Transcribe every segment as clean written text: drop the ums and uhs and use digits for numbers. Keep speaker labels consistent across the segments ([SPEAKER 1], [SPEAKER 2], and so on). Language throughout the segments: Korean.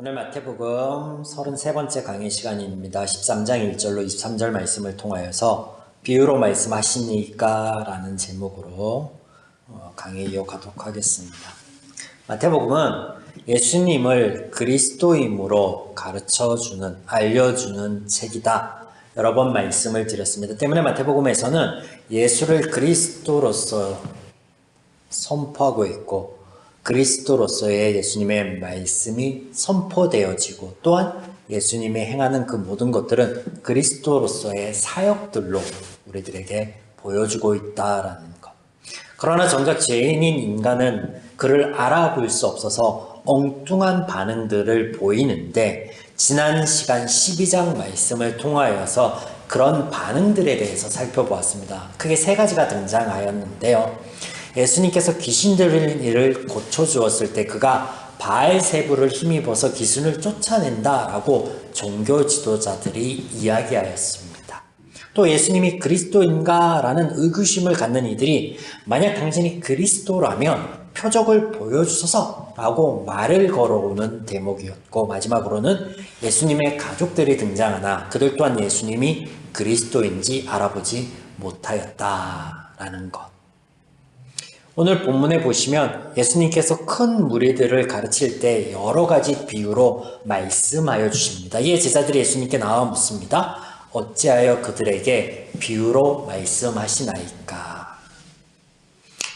[SPEAKER 1] 오늘 마태복음 33번째 강의 시간입니다. 13장 1절로 23절 말씀을 통하여서 비유로 말씀하시니까 라는 제목으로 강의 이어가도록 하겠습니다. 마태복음은 예수님을 그리스도임으로 가르쳐주는, 알려주는 책이다. 여러 번 말씀을 드렸습니다. 때문에 마태복음에서는 예수를 그리스도로서 선포하고 있고 그리스도로서의 예수님의 말씀이 선포되어지고 또한 예수님이 행하는 그 모든 것들은 그리스도로서의 사역들로 우리들에게 보여주고 있다라는 것. 그러나 정작 죄인인 인간은 그를 알아볼 수 없어서 엉뚱한 반응들을 보이는데 지난 시간 12장 말씀을 통하여서 그런 반응들에 대해서 살펴보았습니다. 크게 세 가지가 등장하였는데요. 예수님께서 귀신들을 고쳐주었을 때 그가 바알세불을 힘입어서 귀신을 쫓아낸다라고 종교 지도자들이 이야기하였습니다. 또 예수님이 그리스도인가라는 의구심을 갖는 이들이 만약 당신이 그리스도라면 표적을 보여주소서라고 말을 걸어오는 대목이었고, 마지막으로는 예수님의 가족들이 등장하나 그들 또한 예수님이 그리스도인지 알아보지 못하였다라는 것. 오늘 본문에 보시면 예수님께서 큰 무리들을 가르칠 때 여러 가지 비유로 말씀하여 주십니다. 이에 제자들이 예수님께 나와 묻습니다. 어찌하여 그들에게 비유로 말씀하시나이까?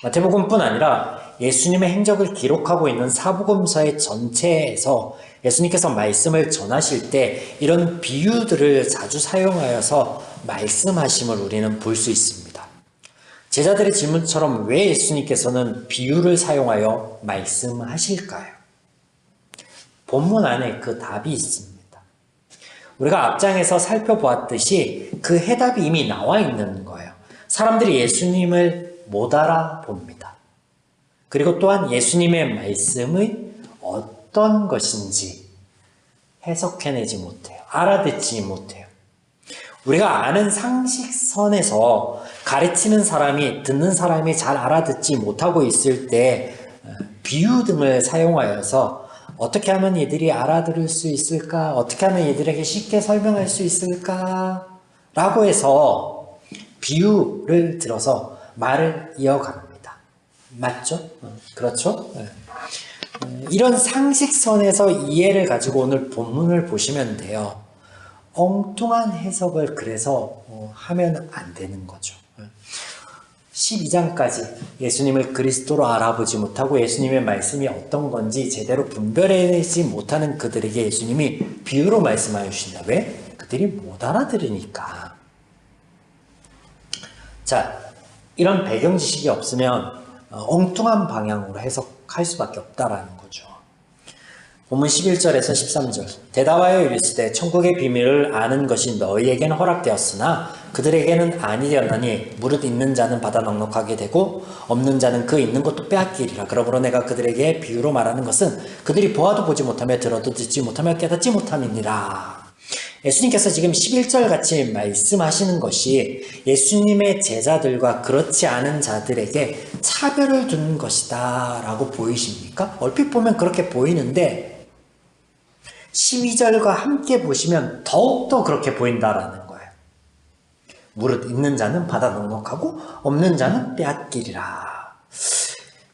[SPEAKER 1] 마태복음뿐 아니라 예수님의 행적을 기록하고 있는 사복음서의 전체에서 예수님께서 말씀을 전하실 때 이런 비유들을 자주 사용하여서 말씀하심을 우리는 볼 수 있습니다. 제자들의 질문처럼 왜 예수님께서는 비유를 사용하여 말씀하실까요? 본문 안에 그 답이 있습니다. 우리가 앞장에서 살펴보았듯이 그 해답이 이미 나와 있는 거예요. 사람들이 예수님을 못 알아봅니다. 그리고 또한 예수님의 말씀의 어떤 것인지 해석해내지 못해요. 알아듣지 못해요. 우리가 아는 상식선에서 가르치는 사람이 듣는 사람이 잘 알아듣지 못하고 있을 때 비유 등을 사용하여서 어떻게 하면 이들이 알아들을 수 있을까? 어떻게 하면 이들에게 쉽게 설명할 수 있을까? 라고 해서 비유를 들어서 말을 이어갑니다. 맞죠? 그렇죠? 이런 상식선에서 이해를 가지고 오늘 본문을 보시면 돼요. 엉뚱한 해석을 그래서 하면 안 되는 거죠. 12장까지 예수님을 그리스도로 알아보지 못하고 예수님의 말씀이 어떤 건지 제대로 분별해내지 못하는 그들에게 예수님이 비유로 말씀하여 주신다. 왜? 그들이 못 알아들으니까. 자, 이런 배경 지식이 없으면 엉뚱한 방향으로 해석할 수밖에 없다라는 거죠. 본문 11절에서 13절 대답하여 이르시되 천국의 비밀을 아는 것이 너희에게는 허락되었으나 그들에게는 아니되었나니 무릇 있는 자는 받아 넉넉하게 되고 없는 자는 그 있는 것도 빼앗기리라. 그러므로 내가 그들에게 비유로 말하는 것은 그들이 보아도 보지 못하며 들어도 듣지 못하며 깨닫지 못함이니라. 예수님께서 지금 11절 같이 말씀하시는 것이 예수님의 제자들과 그렇지 않은 자들에게 차별을 둔 것이다 라고 보이십니까? 얼핏 보면 그렇게 보이는데 12절과 함께 보시면 더욱더 그렇게 보인다라는 거예요. 무릇 있는 자는 받아 넉넉하고 없는 자는 빼앗기리라.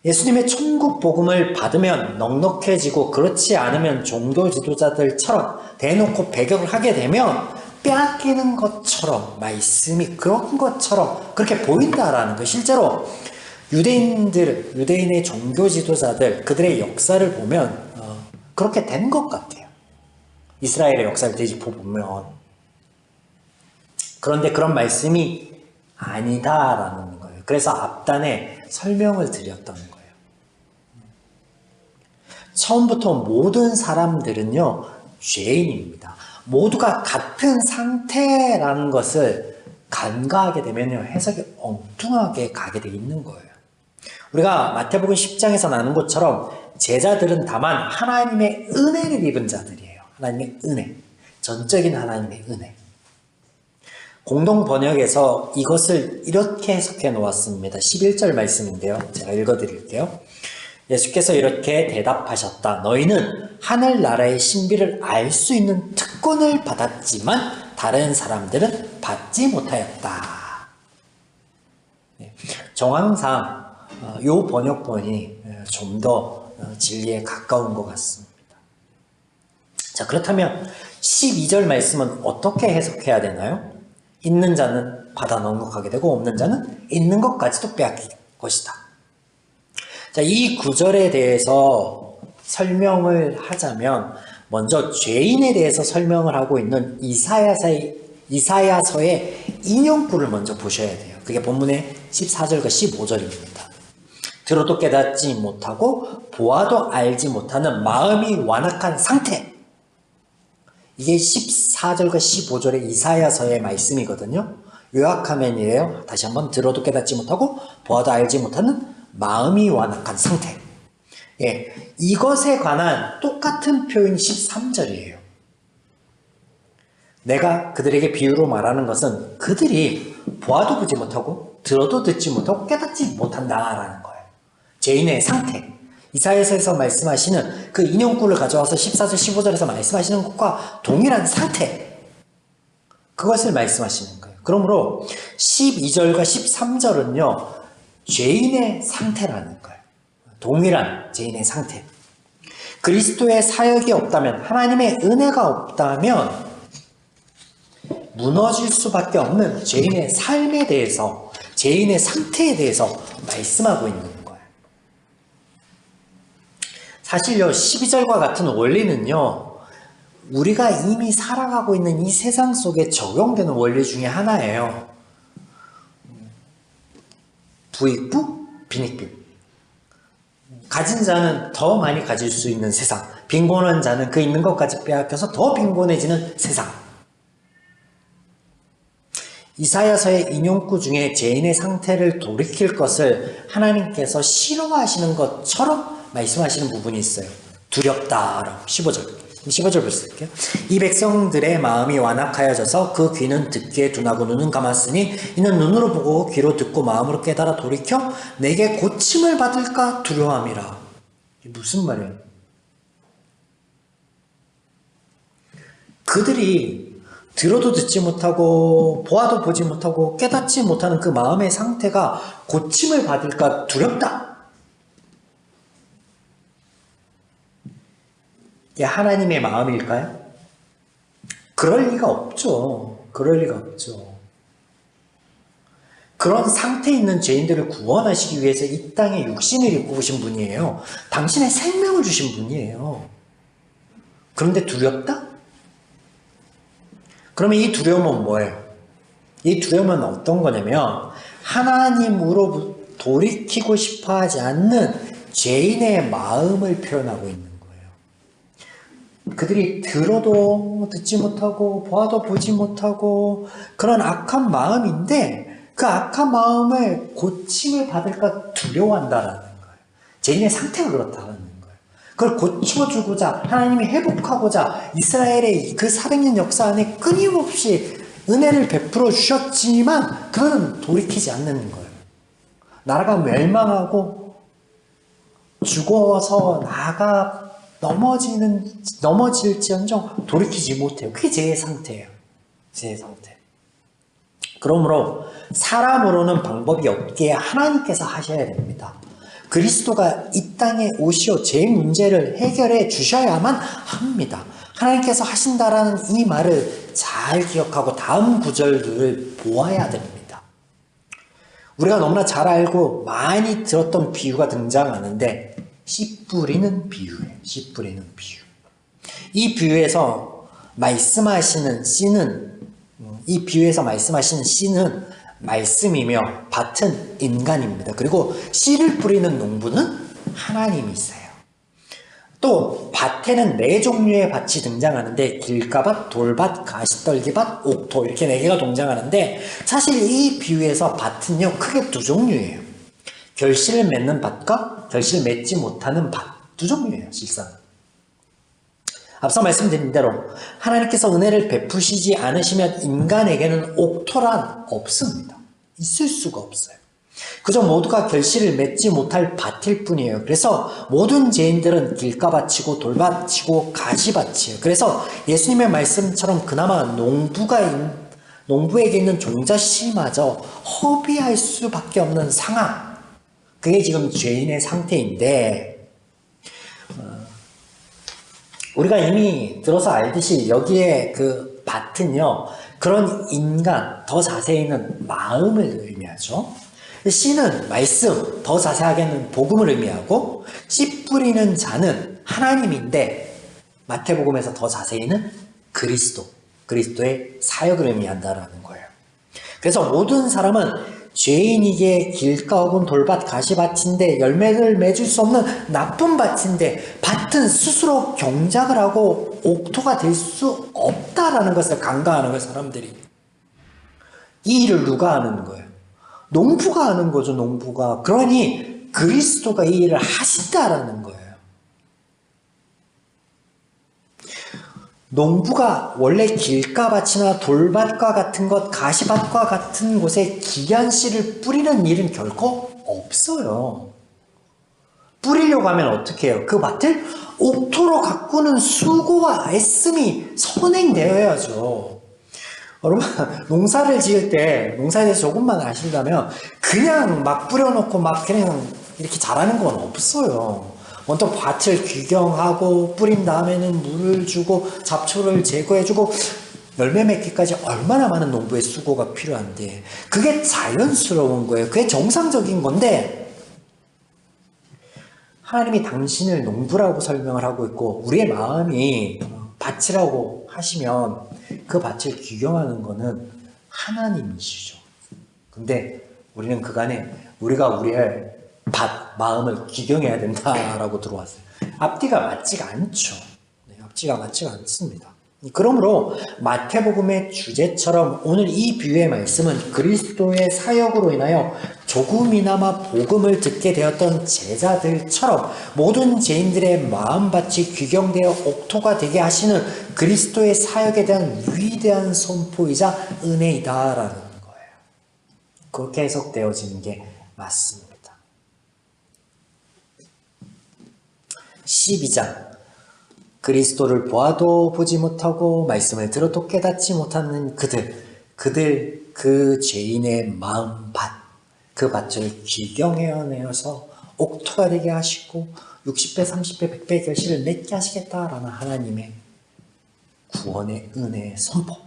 [SPEAKER 1] 예수님의 천국 복음을 받으면 넉넉해지고 그렇지 않으면 종교 지도자들처럼 대놓고 배격을 하게 되면 빼앗기는 것처럼 말씀이 그런 것처럼 그렇게 보인다라는 거예요. 실제로 유대인의 종교 지도자들 그들의 역사를 보면 그렇게 된 것 같아요. 이스라엘의 역사를 되짚어 보면. 그런데 그런 말씀이 아니다라는 거예요. 그래서 앞단에 설명을 드렸던 거예요. 처음부터 모든 사람들은요, 죄인입니다. 모두가 같은 상태라는 것을 간과하게 되면요, 해석이 엉뚱하게 가게 돼 있는 거예요. 우리가 마태복음 10장에서 나눈 것처럼 제자들은 다만 하나님의 은혜를 입은 자들이에요. 하나님의 은혜. 전적인 하나님의 은혜. 공동 번역에서 이것을 이렇게 해석해 놓았습니다. 11절 말씀인데요. 제가 읽어드릴게요. 예수께서 이렇게 대답하셨다. 너희는 하늘나라의 신비를 알 수 있는 특권을 받았지만 다른 사람들은 받지 못하였다. 정황상 이 번역본이 좀 더 진리에 가까운 것 같습니다. 자, 그렇다면 12절 말씀은 어떻게 해석해야 되나요? 있는 자는 받아 넉넉하게 되고 없는 자는 있는 것까지도 빼앗길 것이다. 자, 이 구절에 대해서 설명을 하자면 먼저 죄인에 대해서 설명을 하고 있는 이사야서의 인용구를 먼저 보셔야 돼요. 그게 본문의 14절과 15절입니다. 들어도 깨닫지 못하고 보아도 알지 못하는 마음이 완악한 상태. 이게 14절과 15절의 이사야서의 말씀이거든요. 요약하면 이래요. 다시 한번 들어도 깨닫지 못하고 보아도 알지 못하는 마음이 완악한 상태. 예, 이것에 관한 똑같은 표현이 13절이에요. 내가 그들에게 비유로 말하는 것은 그들이 보아도 보지 못하고 들어도 듣지 못하고 깨닫지 못한다라는 거예요. 죄인의 상태. 이사야서에서 말씀하시는 그 인용구를 가져와서 14절 15절에서 말씀하시는 것과 동일한 상태. 그것을 말씀하시는 거예요. 그러므로 12절과 13절은요. 죄인의 상태라는 거예요. 동일한 죄인의 상태. 그리스도의 사역이 없다면, 하나님의 은혜가 없다면 무너질 수밖에 없는 죄인의 삶에 대해서, 죄인의 상태에 대해서 말씀하고 있는 거예요. 사실요, 12절과 같은 원리는요, 우리가 이미 살아가고 있는 이 세상 속에 적용되는 원리 중에 하나예요. 부익부, 빈익빈. 가진 자는 더 많이 가질 수 있는 세상, 빈곤한 자는 그 있는 것까지 빼앗겨서 더 빈곤해지는 세상. 이사야서의 인용구 중에 죄인의 상태를 돌이킬 것을 하나님께서 싫어하시는 것처럼 말씀하시는 부분이 있어요. 두렵다라고. 15절 볼게요. 이 백성들의 마음이 완악하여져서 그 귀는 듣기에 둔하고 눈은 감았으니 이는 눈으로 보고 귀로 듣고 마음으로 깨달아 돌이켜 내게 고침을 받을까 두려워함이라. 이게 무슨 말이에요? 그들이 들어도 듣지 못하고 보아도 보지 못하고 깨닫지 못하는 그 마음의 상태가 고침을 받을까 두렵다. 이게 하나님의 마음일까요? 그럴 리가 없죠. 그럴 리가 없죠. 그런 상태에 있는 죄인들을 구원하시기 위해서 이 땅에 육신을 입고 오신 분이에요. 당신의 생명을 주신 분이에요. 그런데 두렵다? 그러면 이 두려움은 뭐예요? 이 두려움은 어떤 거냐면 하나님으로 돌이키고 싶어 하지 않는 죄인의 마음을 표현하고 있는 거예요. 그들이 들어도 듣지 못하고 보아도 보지 못하고 그런 악한 마음인데 그 악한 마음을 고침을 받을까 두려워한다라는 거예요. 죄인의 상태가 그렇다는 거예요. 그걸 고쳐주고자 하나님이 회복하고자 이스라엘의 그 400년 역사 안에 끊임없이 은혜를 베풀어 주셨지만 그거는 돌이키지 않는 거예요. 나라가 멸망하고 죽어서 나가 넘어질지언정 돌이키지 못해요. 그게 제 상태예요. 제 상태. 그러므로 사람으로는 방법이 없기에 하나님께서 하셔야 됩니다. 그리스도가 이 땅에 오시어 제 문제를 해결해 주셔야만 합니다. 하나님께서 하신다라는 이 말을 잘 기억하고 다음 구절들을 보아야 됩니다. 우리가 너무나 잘 알고 많이 들었던 비유가 등장하는데 씨 뿌리는 비유예요. 씨 뿌리는 비유. 이 비유에서 말씀하시는 씨는 말씀이며 밭은 인간입니다. 그리고 씨를 뿌리는 농부는 하나님이세요. 또 밭에는 4종류의 밭이 등장하는데 길가밭, 돌밭, 가시떨기밭, 옥토 이렇게 4개가 등장하는데 사실 이 비유에서 밭은요 크게 2종류예요. 결실을 맺는 밭과 결실을 맺지 못하는 밭 2종류예요. 실상 앞서 말씀드린 대로 하나님께서 은혜를 베푸시지 않으시면 인간에게는 옥토란 없습니다. 있을 수가 없어요. 그저 모두가 결실을 맺지 못할 밭일 뿐이에요. 그래서 모든 죄인들은 길가밭이고 돌밭이고 가시밭이에요. 그래서 예수님의 말씀처럼 그나마 농부에게 있는 종자씨마저 허비할 수밖에 없는 상황. 그게 지금 죄인의 상태인데, 우리가 이미 들어서 알듯이 여기에 그 밭은요, 그런 인간, 더 자세히는 마음을 의미하죠. 씨는 말씀, 더 자세하게는 복음을 의미하고, 씨 뿌리는 자는 하나님인데, 마태복음에서 더 자세히는 그리스도의 사역을 의미한다라는 거예요. 그래서 모든 사람은 죄인에게 길가 혹은 돌밭, 가시밭인데 열매를 맺을 수 없는 나쁜 밭인데 밭은 스스로 경작을 하고 옥토가 될 수 없다라는 것을 간과하는 거예요, 사람들이. 이 일을 누가 하는 거예요? 농부가 하는 거죠, 농부가. 그러니 그리스도가 이 일을 하신다라는 거예요. 농부가 원래 길가밭이나 돌밭과 같은 것, 가시밭과 같은 곳에 기이한 씨를 뿌리는 일은 결코 없어요. 뿌리려고 하면 어떻게 해요? 그 밭을 옥토로 가꾸는 수고와 애씀이 선행되어야죠. 여러분, 농사를 지을 때, 농사에 대해서 조금만 아신다면, 그냥 막 뿌려놓고 막 그냥 이렇게 자라는 건 없어요. 먼저 밭을 규경하고, 뿌린 다음에는 물을 주고, 잡초를 제거해주고, 열매 맺기까지 얼마나 많은 농부의 수고가 필요한데, 그게 자연스러운 거예요. 그게 정상적인 건데, 하나님이 당신을 농부라고 설명을 하고 있고, 우리의 마음이 밭이라고 하시면, 그 밭을 규경하는 거는 하나님이시죠. 근데 우리는 그간에 우리가 우리의 밭, 마음을 규경해야 된다라고 들어왔어요. 앞뒤가 맞지가 않죠. 앞뒤가 맞지가 않습니다. 그러므로 마태복음의 주제처럼 오늘 이 비유의 말씀은 그리스도의 사역으로 인하여 조금이나마 복음을 듣게 되었던 제자들처럼 모든 죄인들의 마음밭이 규경되어 옥토가 되게 하시는 그리스도의 사역에 대한 위대한 선포이자 은혜이다라는 거예요. 그렇게 해석되어지는 게 맞습니다. 12장 그리스도를 보아도 보지 못하고 말씀을 들어도 깨닫지 못하는 그들 그 죄인의 마음 밭, 그 밭을 규경해내어서 옥토가 되게 하시고 60배, 30배, 100배 결실을 맺게 하시겠다라는 하나님의 구원의 은혜의 선포.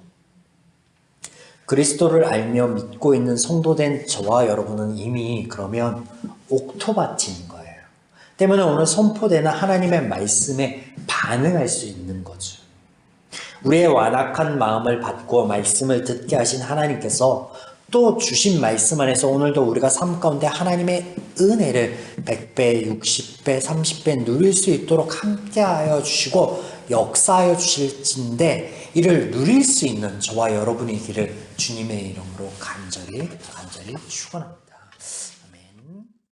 [SPEAKER 1] 그리스도를 알며 믿고 있는 성도된 저와 여러분은 이미 그러면 옥토밭인 거예요. 때문에 오늘 선포되는 하나님의 말씀에 반응할 수 있는 거죠. 우리의 완악한 마음을 받고 말씀을 듣게 하신 하나님께서 또 주신 말씀 안에서 오늘도 우리가 삶 가운데 하나님의 은혜를 100배, 60배, 30배 누릴 수 있도록 함께하여 주시고 역사하여 주실진데 이를 누릴 수 있는 저와 여러분이기를 주님의 이름으로 간절히 축원합니다.